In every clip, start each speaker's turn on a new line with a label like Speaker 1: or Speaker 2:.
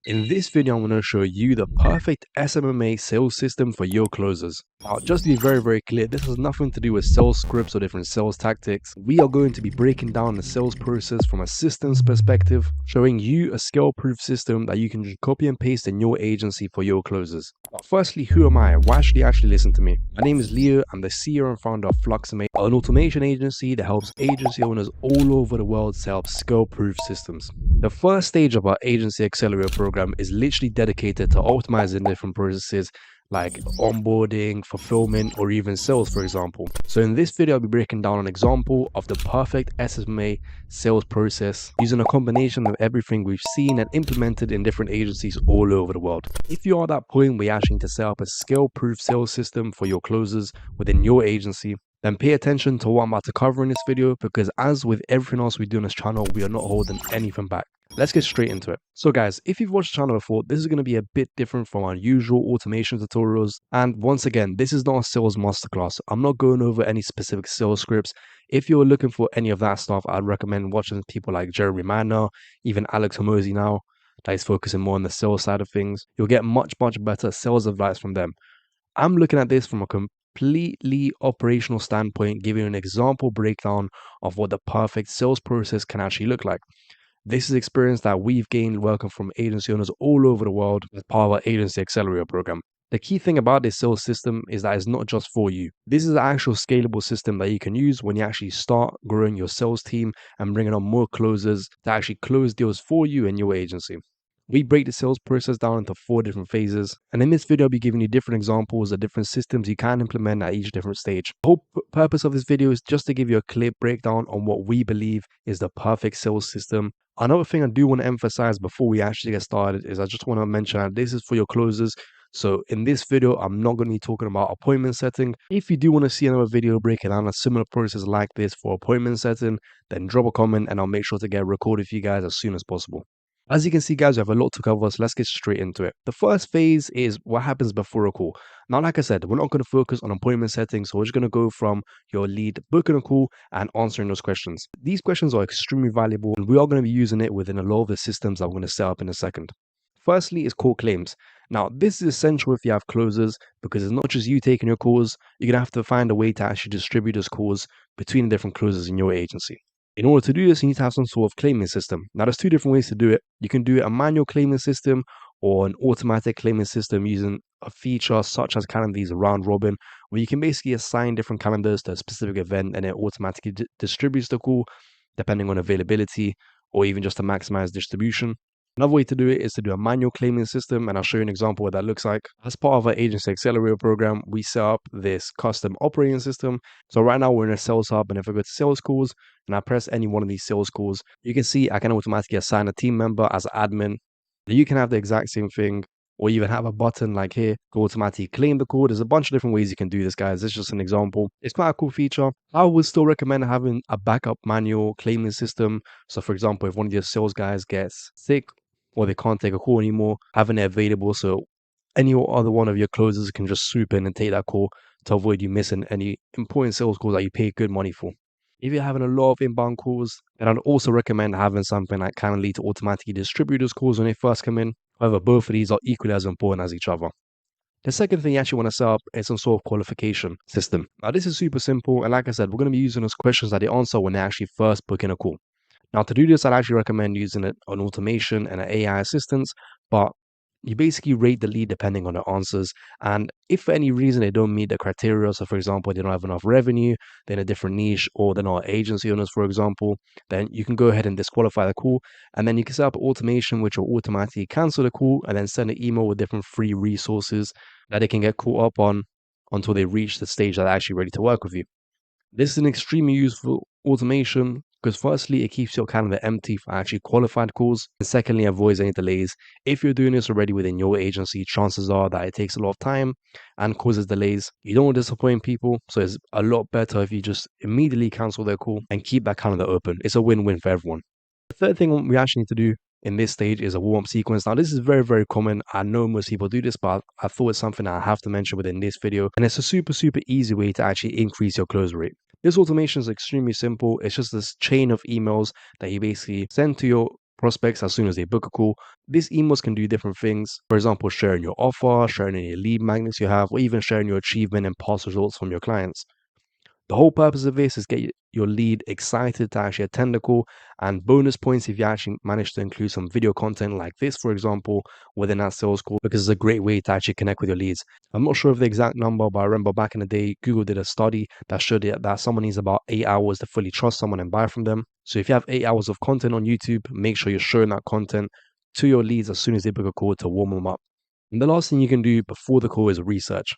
Speaker 1: In this video, I'm going to show you the perfect SMMA sales system for your closers. Now, just to be very clear, this has nothing to do with sales scripts or different sales tactics. We are going to be breaking down the sales process from a systems perspective, showing you a scale-proof system that you can just copy and paste in your agency for your closers. But firstly, who am I? Why should you actually listen to me? My name is Leo. I'm the CEO and founder of Fluxomate, an automation agency that helps agency owners all over the world set up scale-proof systems. The first stage of our Agency Accelerator program is literally dedicated to optimizing different processes like onboarding, fulfillment, or even sales, for example. So in this video, I'll be breaking down an example of the perfect SMMA sales process using a combination of everything we've seen and implemented in different agencies all over the world. If you are at that point where you actually need to set up a scale-proof sales system for your closers within your agency, then pay attention to what I'm about to cover in this video, because as with everything else we do on this channel, we are not holding anything back. Let's get straight into it. So guys, if you've watched the channel before, this is going to be a bit different from our usual automation tutorials. And once again, this is not a sales masterclass. I'm not going over any specific sales scripts. If you're looking for any of that stuff, I'd recommend watching people like Jeremy Manor, even Alex Hormozy now, that is focusing more on the sales side of things. You'll get much better sales advice from them. I'm looking at this from a completely operational standpoint, giving you an example breakdown of what the perfect sales process can actually look like. This is experience that we've gained working from agency owners all over the world as part of our Agency Accelerator program. The key thing about this sales system is that it's not just for you. This is an actual scalable system that you can use when you actually start growing your sales team and bringing on more closers to actually close deals for you and your agency. We break the sales process down into 4 different phases, and in this video I'll be giving you different examples of different systems you can implement at each different stage. The whole purpose of this video is just to give you a clear breakdown on what we believe is the perfect sales system. Another thing I do want to emphasize before we actually get started is I just want to mention that this is for your closers. So in this video, I'm not going to be talking about appointment setting. If you do want to see another video breaking down a similar process like this for appointment setting, then drop a comment and I'll make sure to get recorded for you guys as soon as possible. As you can see, guys, we have a lot to cover, so let's get straight into it. The first phase is what happens before a call. Now, like I said, we're not going to focus on appointment settings, so we're just going to go from your lead booking a call and answering those questions. These questions are extremely valuable, and we are going to be using it within a lot of the systems I'm going to set up in a second. Firstly is call claims. Now, this is essential if you have closers, because it's not just you taking your calls. You're going to have to find a way to actually distribute those calls between the different closers in your agency. In order to do this, you need to have some sort of claiming system. Now, there's 2 different ways to do it. You can do a manual claiming system or an automatic claiming system using a feature such as calendars round robin, where you can basically assign different calendars to a specific event and it automatically distributes the call depending on availability, or even just to maximize distribution. Another way to do it is to do a manual claiming system, and I'll show you an example what that looks like. As part of our Agency Accelerator program, we set up this custom operating system. So right now we're in a sales hub, and if I go to sales calls and I press any one of these sales calls, you can see I can automatically assign a team member as admin. You can have the exact same thing, or even have a button like here to automatically claim the call. There's a bunch of different ways you can do this, guys. This is just an example. It's quite a cool feature. I would still recommend having a backup manual claiming system. So for example, if one of your sales guys gets sick or they can't take a call anymore, having it available so any other one of your closers can just swoop in and take that call to avoid you missing any important sales calls that you pay good money for. If you're having a lot of inbound calls, then I'd also recommend having something like Calendly to automatically distribute those calls when they first come in. However, both of these are equally as important as each other. The second thing you actually want to set up is some sort of qualification system. Now, this is super simple, and like I said, we're going to be using those questions that they answer when they actually first book in a call. Now, to do this, I'd actually recommend using an automation and an AI assistance, but you basically rate the lead depending on the answers. And if for any reason they don't meet the criteria, so for example, they don't have enough revenue, they're in a different niche, or they're not agency owners, for example, then you can go ahead and disqualify the call. And then you can set up automation, which will automatically cancel the call and then send an email with different free resources that they can get caught up on until they reach the stage that they're actually ready to work with you. This is an extremely useful automation because firstly, it keeps your calendar empty for actually qualified calls, and secondly, avoids any delays. If you're doing this already within your agency, chances are that it takes a lot of time and causes delays. You don't want to disappoint people, so it's a lot better if you just immediately cancel their call and keep that calendar open. It's a win-win for everyone. The third thing we actually need to do in this stage is a warm-up sequence. Now, this is very common. I know most people do this, but I thought it's something I have to mention within this video, and it's a super easy way to actually increase your close rate. This automation is extremely simple. It's just this chain of emails that you basically send to your prospects as soon as they book a call. These emails can do different things. For example, sharing your offer, sharing any lead magnets you have, or even sharing your achievement and past results from your clients. The whole purpose of this is get your lead excited to actually attend the call, and bonus points if you actually manage to include some video content like this, for example, within that sales call, because it's a great way to actually connect with your leads. I'm not sure of the exact number, but I remember back in the day, Google did a study that showed that someone needs about 8 hours to fully trust someone and buy from them. So if you have 8 hours of content on YouTube, make sure you're showing that content to your leads as soon as they book a call to warm them up. And the last thing you can do before the call is research.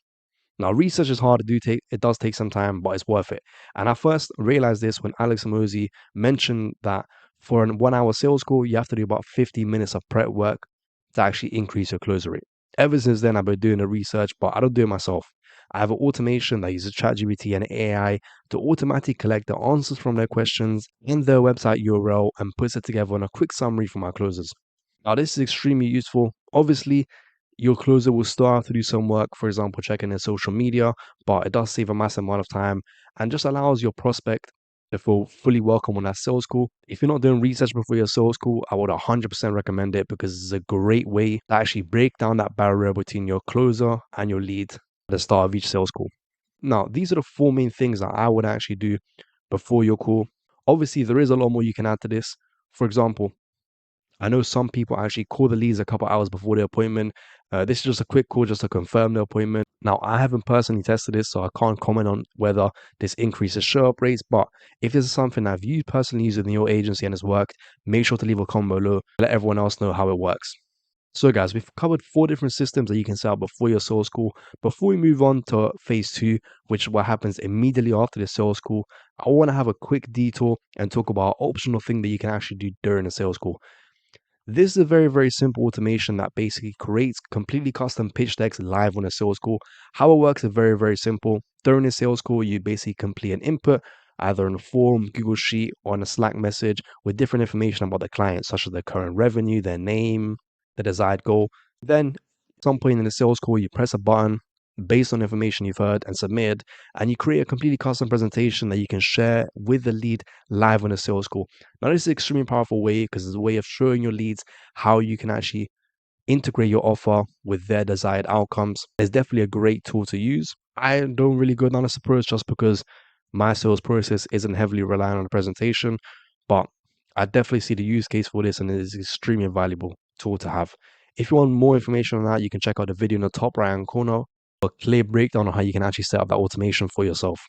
Speaker 1: Now, research is hard to do. It does take some time, but it's worth it. And I first realized this when Alex Mosey mentioned that for a 1 hour sales call, you have to do about 50 minutes of prep work to actually increase your closure rate. Ever since then, I've been doing the research, but I don't do it myself. I have an automation that uses ChatGPT and AI to automatically collect the answers from their questions in their website URL and puts it together in a quick summary for my closers. Now, this is extremely useful. Obviously, your closer will still have to do some work, for example, checking their social media, but it does save a massive amount of time and just allows your prospect to feel fully welcome on that sales call. If you're not doing research before your sales call, I would 100% recommend it because it's a great way to actually break down that barrier between your closer and your lead at the start of each sales call. Now, these are the four main things that I would actually do before your call. Obviously, there is a lot more you can add to this. For example, I know some people actually call the leads a couple hours before their appointment. This is just a quick call just to confirm the appointment. Now, I haven't personally tested this, so I can't comment on whether this increases show-up rates. But if this is something that you personally used in your agency and has worked, make sure to leave a comment below. Let everyone else know how it works. So guys, we've covered 4 different systems that you can set up before your sales call. Before we move on to phase 2, which is what happens immediately after the sales call, I want to have a quick detour and talk about an optional thing that you can actually do during the sales call. This is a very, very simple automation that basically creates completely custom pitch decks live on a sales call. How it works is very, very simple. During a sales call, you basically complete an input, either in a form, Google Sheet, or on a Slack message with different information about the client, such as their current revenue, their name, the desired goal. Then, at some point in the sales call, you press a button based on information you've heard and submit, and you create a completely custom presentation that you can share with the lead live on a sales call. Now, this is an extremely powerful way because it's a way of showing your leads how you can actually integrate your offer with their desired outcomes. It's definitely a great tool to use. I don't really go down this approach just because my sales process isn't heavily reliant on the presentation, but I definitely see the use case for this and it is an extremely valuable tool to have. If you want more information on that, you can check out the video in the top right hand corner, a clear breakdown on how you can actually set up that automation for yourself.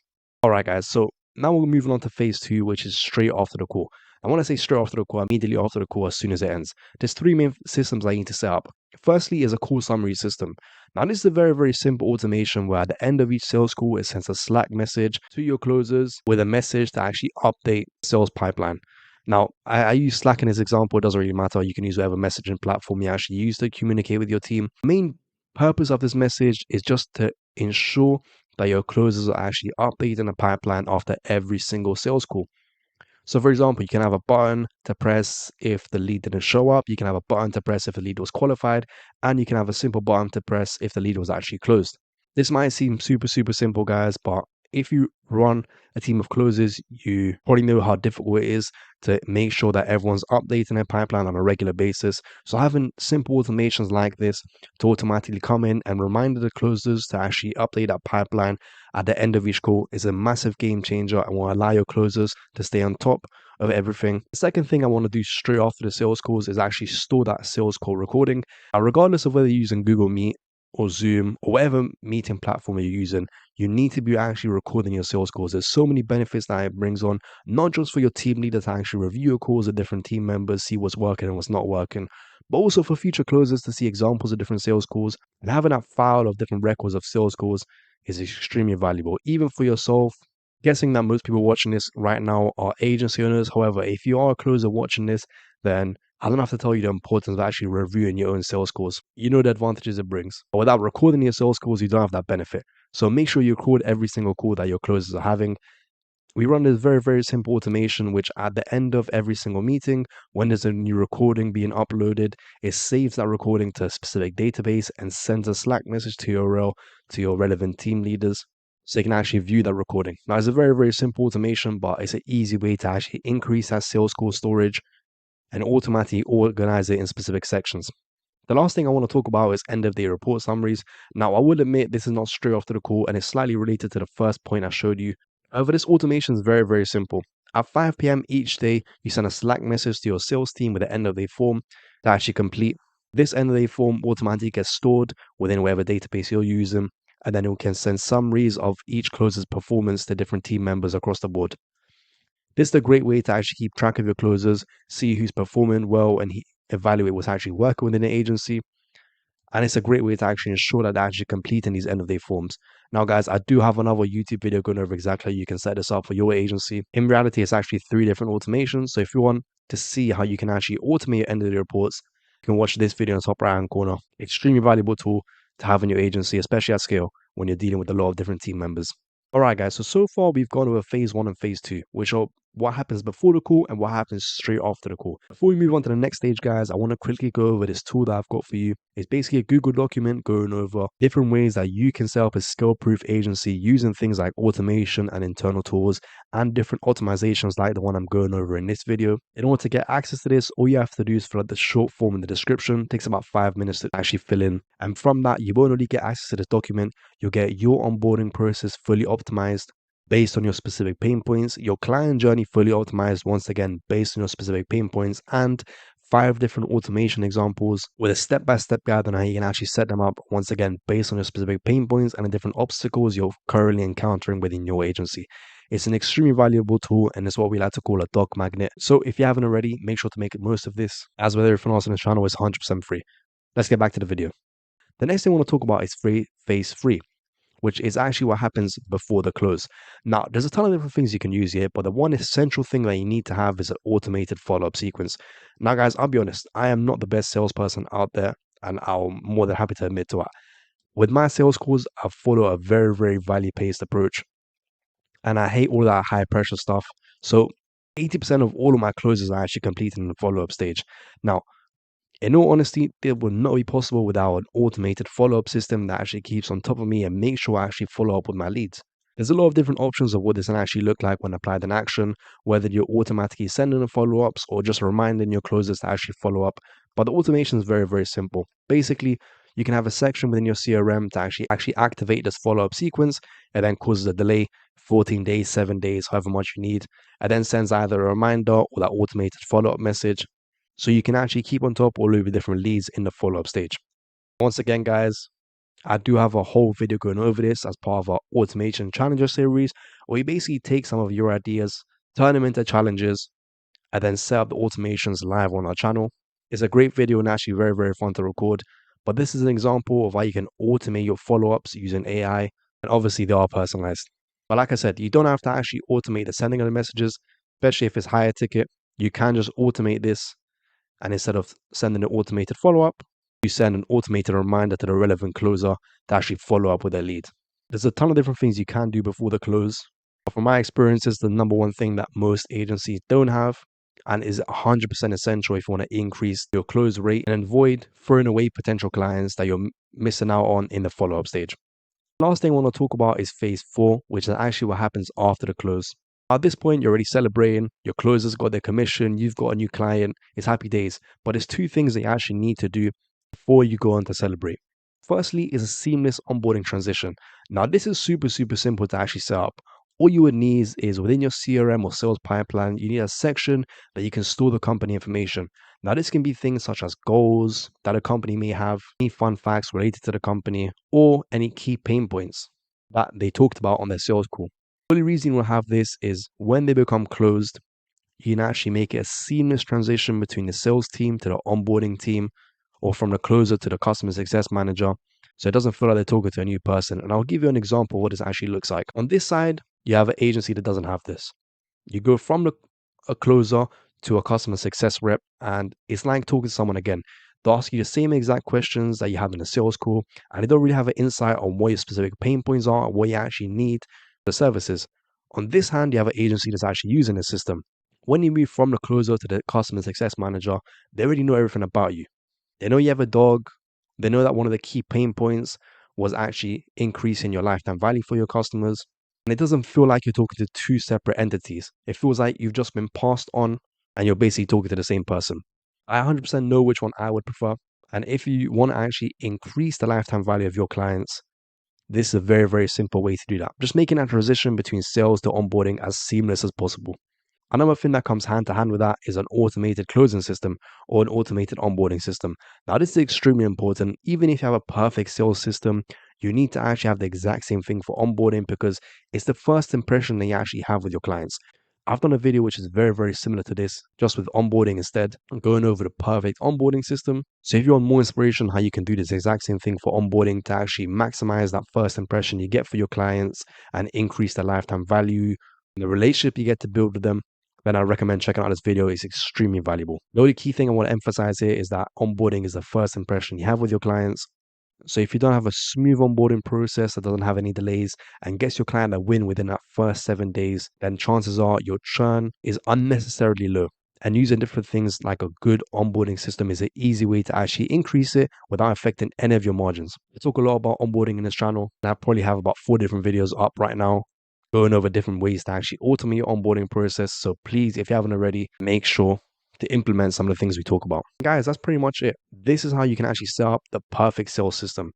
Speaker 1: All right, guys. So now we're moving on to phase 2, which is straight after the call. I want to say straight after the call, immediately after the call, as soon as it ends. There's 3 main systems I need to set up. Firstly is a call summary system. Now, this is a very, very simple automation where at the end of each sales call, it sends a Slack message to your closers with a message to actually update sales pipeline. Now, I use Slack in this example. It doesn't really matter. You can use whatever messaging platform you actually use to communicate with your team. Main purpose of this message is just to ensure that your closers are actually updating the pipeline after every single sales call. So for example, you can have a button to press if the lead didn't show up, you can have a button to press if the lead was qualified, and you can have a simple button to press if the lead was actually closed. This might seem super, super simple, guys, but if you run a team of closers, you probably know how difficult it is to make sure that everyone's updating their pipeline on a regular basis. So having simple automations like this to automatically come in and remind the closers to actually update that pipeline at the end of each call is a massive game changer and will allow your closers to stay on top of everything. The second thing I want to do straight after the sales calls is actually store that sales call recording. Now, regardless of whether you're using Google Meet or Zoom or whatever meeting platform you're using, you need to be actually recording your sales calls. There's so many benefits that it brings on, not just for your team leader to actually review your calls with different team members, see what's working and what's not working, but also for future closers to see examples of different sales calls. And having that file of different records of sales calls is extremely valuable, even for yourself. Guessing that most people watching this right now are agency owners. However, if you are a closer watching this, then I don't have to tell you the importance of actually reviewing your own sales calls. You know the advantages it brings. But without recording your sales calls, you don't have that benefit. So make sure you record every single call that your closers are having. We run this very, very simple automation, which at the end of every single meeting, when there's a new recording being uploaded, it saves that recording to a specific database and sends a Slack message to your relevant team leaders, so you can actually view that recording. Now, it's a very, very simple automation, but it's an easy way to actually increase that sales call storage and automatically organize it in specific sections. The last thing I want to talk about is end of day report summaries. Now, I will admit this is not straight after the call and it's slightly related to the first point I showed you. However, this automation is very, very simple. At 5 p.m. each day, you send a Slack message to your sales team with the end of day form to actually complete. This end of day form automatically gets stored within whatever database you're using, and then it can send summaries of each closer's performance to different team members across the board. This is a great way to actually keep track of your closers, see who's performing well, and evaluate what's actually working within the agency. And it's a great way to actually ensure that they're actually completing these end of day forms. Now, guys, I do have another YouTube video going over exactly how you can set this up for your agency. In reality, it's actually 3 different automations. So if you want to see how you can actually automate your end of day reports, you can watch this video in the top right hand corner. Extremely valuable tool to have in your agency, especially at scale when you're dealing with a lot of different team members. All right, guys. So far we've gone over phase 1 and phase 2, which are what happens before the call and what happens straight after the call. Before we move on to the next stage, guys, I want to quickly go over this tool that I've got for you. It's basically a Google document going over different ways that you can set up a skill-proof agency using things like automation and internal tools and different optimizations like the one I'm going over in this video. In order to get access to this, all you have to do is fill out the short form in the description. It takes about 5 minutes to actually fill in. And from that, you won't only get access to this document, you'll get your onboarding process fully optimized based on your specific pain points, your client journey fully optimized once again based on your specific pain points, and 5 different automation examples with a step-by-step guide on how you can actually set them up once again based on your specific pain points and the different obstacles you're currently encountering within your agency. It's an extremely valuable tool and it's what we like to call a doc magnet. So if you haven't already, make sure to make most of this. As with everything else on the channel, it's 100% free. Let's get back to the video. The next thing I want to talk about is phase 3, which is actually what happens before the close. Now, there's a ton of different things you can use here, but the one essential thing that you need to have is an automated follow-up sequence. Now, guys, I'll be honest, I am not the best salesperson out there, and I'm more than happy to admit to that. With my sales calls, I follow a very, very value-paced approach, and I hate all that high-pressure stuff. So 80% of all of my closes are actually completed in the follow-up stage. Now, in all honesty, it would not be possible without an automated follow-up system that actually keeps on top of me and makes sure I actually follow up with my leads. There's a lot of different options of what this can actually look like when applied in action, whether you're automatically sending the follow-ups or just reminding your closers to actually follow up. But the automation is very, very simple. Basically, you can have a section within your CRM to actually activate this follow-up sequence. It then causes a delay, 14 days, 7 days, however much you need. It then sends either a reminder or that automated follow-up message, so you can actually keep on top all over different leads in the follow-up stage. Once again, guys, I do have a whole video going over this as part of our automation challenger series, where we basically take some of your ideas, turn them into challenges, and then set up the automations live on our channel. It's a great video and actually very, very fun to record. But this is an example of how you can automate your follow-ups using AI, and obviously they are personalized. But like I said, you don't have to actually automate the sending of the messages, especially if it's higher ticket. You can just automate this. And instead of sending an automated follow-up, you send an automated reminder to the relevant closer to actually follow up with their lead. There's a ton of different things you can do before the close. But from my experience, it's the number one thing that most agencies don't have and is 100% essential if you want to increase your close rate and avoid throwing away potential clients that you're missing out on in the follow-up stage. Last thing I want to talk about is phase 4, which is actually what happens after the close. At this point, you're already celebrating, your closers got their commission, you've got a new client, it's happy days. But there's 2 things that you actually need to do before you go on to celebrate. Firstly is a seamless onboarding transition. Now, this is super, super simple to actually set up. All you would need is within your CRM or sales pipeline, you need a section that you can store the company information. Now, this can be things such as goals that a company may have, any fun facts related to the company, or any key pain points that they talked about on their sales call. The only reason we'll have this is when they become closed, you can actually make it a seamless transition between the sales team to the onboarding team, or from the closer to the customer success manager. So it doesn't feel like they're talking to a new person. And I'll give you an example of what this actually looks like. On this side, you have an agency that doesn't have this. You go from a closer to a customer success rep, and it's like talking to someone again. They'll ask you the same exact questions that you have in a sales call, and they don't really have an insight on what your specific pain points are and what you actually need the services. On this hand, you have an agency that's actually using the system. When you move from the closer to the customer success manager, they already know everything about you. They know you have a dog. They know that one of the key pain points was actually increasing your lifetime value for your customers. And it doesn't feel like you're talking to 2 separate entities. It feels like you've just been passed on and you're basically talking to the same person. I 100% know which one I would prefer. And if you want to actually increase the lifetime value of your clients, this is a very, very simple way to do that. Just making that transition between sales to onboarding as seamless as possible. Another thing that comes hand to hand with that is an automated closing system or an automated onboarding system. Now, this is extremely important. Even if you have a perfect sales system, you need to actually have the exact same thing for onboarding because it's the first impression that you actually have with your clients. I've done a video which is very, very similar to this, just with onboarding instead, going over the perfect onboarding system. So if you want more inspiration on how you can do this exact same thing for onboarding to actually maximize that first impression you get for your clients and increase the lifetime value, the relationship you get to build with them, then I recommend checking out this video. It's extremely valuable. The only key thing I want to emphasize here is that onboarding is the first impression you have with your clients. So if you don't have a smooth onboarding process that doesn't have any delays and gets your client a win within that first 7 days, then chances are your churn is unnecessarily low. And using different things like a good onboarding system is an easy way to actually increase it without affecting any of your margins. I talk a lot about onboarding in this channel, and I probably have about 4 different videos up right now going over different ways to actually automate your onboarding process. So please, if you haven't already, make sure to implement some of the things we talk about. Guys, that's pretty much it. This is how you can actually set up the perfect sales system.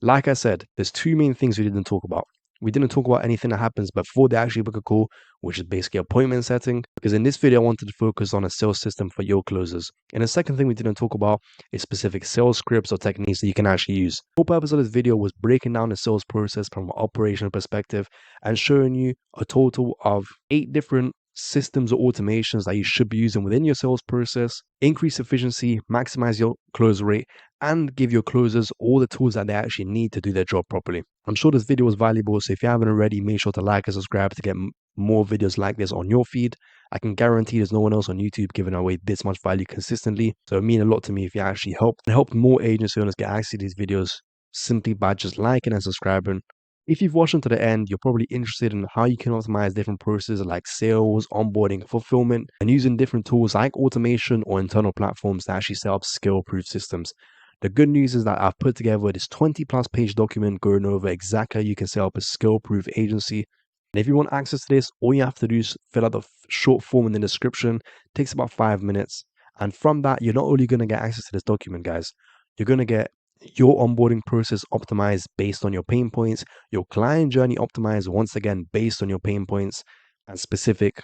Speaker 1: Like I said, there's 2 main things we didn't talk about. We didn't talk about anything that happens before they actually book a call, which is basically appointment setting, because in this video, I wanted to focus on a sales system for your closers. And the second thing we didn't talk about is specific sales scripts or techniques that you can actually use. The whole purpose of this video was breaking down the sales process from an operational perspective and showing you a total of 8 different systems or automations that you should be using within your sales process, increase efficiency, maximize your close rate, and give your closers all the tools that they actually need to do their job properly. I'm sure this video was valuable, so if you haven't already, make sure to like and subscribe to get more videos like this on your feed. I can guarantee there's no one else on YouTube giving away this much value consistently, so it would mean a lot to me if you actually helped more agency owners get access to these videos simply by just liking and subscribing. If you've watched until the end, you're probably interested in how you can optimize different processes like sales, onboarding, fulfillment, and using different tools like automation or internal platforms to actually set up skill-proof systems. The good news is that I've put together this 20+ page document going over exactly how you can set up a skill-proof agency. And if you want access to this, all you have to do is fill out the short form in the description. It takes about 5 minutes. And from that, you're not only going to get access to this document, guys, you're going to get your onboarding process optimized based on your pain points, your client journey optimized once again based on your pain points and specific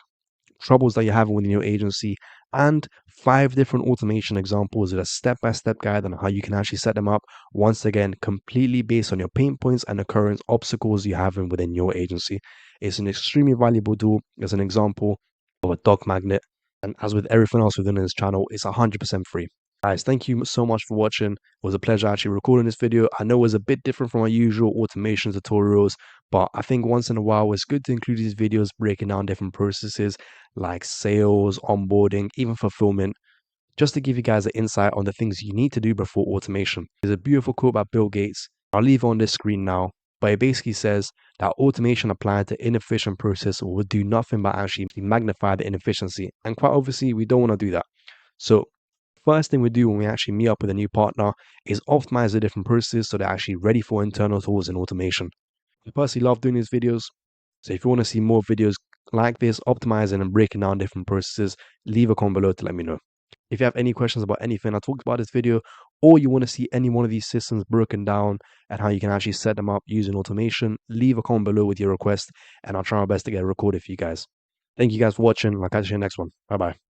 Speaker 1: troubles that you're having within your agency, and 5 different automation examples with a step-by-step guide on how you can actually set them up, once again completely based on your pain points and the current obstacles you're having within your agency. It's an extremely valuable tool as an example of a dog magnet, and as with everything else within this channel, it's 100% free. Guys, thank you so much for watching. It was a pleasure actually recording this video. I know it was a bit different from our usual automation tutorials, but I think once in a while it's good to include these videos breaking down different processes like sales, onboarding, even fulfillment, just to give you guys an insight on the things you need to do before automation. There's a beautiful quote by Bill Gates. I'll leave it on this screen now, but it basically says that automation applied to inefficient process will do nothing but actually magnify the inefficiency. And quite obviously, we don't want to do that. So first thing we do when we actually meet up with a new partner is optimize the different processes so they're actually ready for internal tools and automation. I personally love doing these videos, so if you want to see more videos like this, optimizing and breaking down different processes, leave a comment below to let me know. If you have any questions about anything I talked about this video, or you want to see any one of these systems broken down and how you can actually set them up using automation, leave a comment below with your request, and I'll try my best to get it recorded for you guys. Thank you guys for watching. I'll catch you in the next one. Bye bye.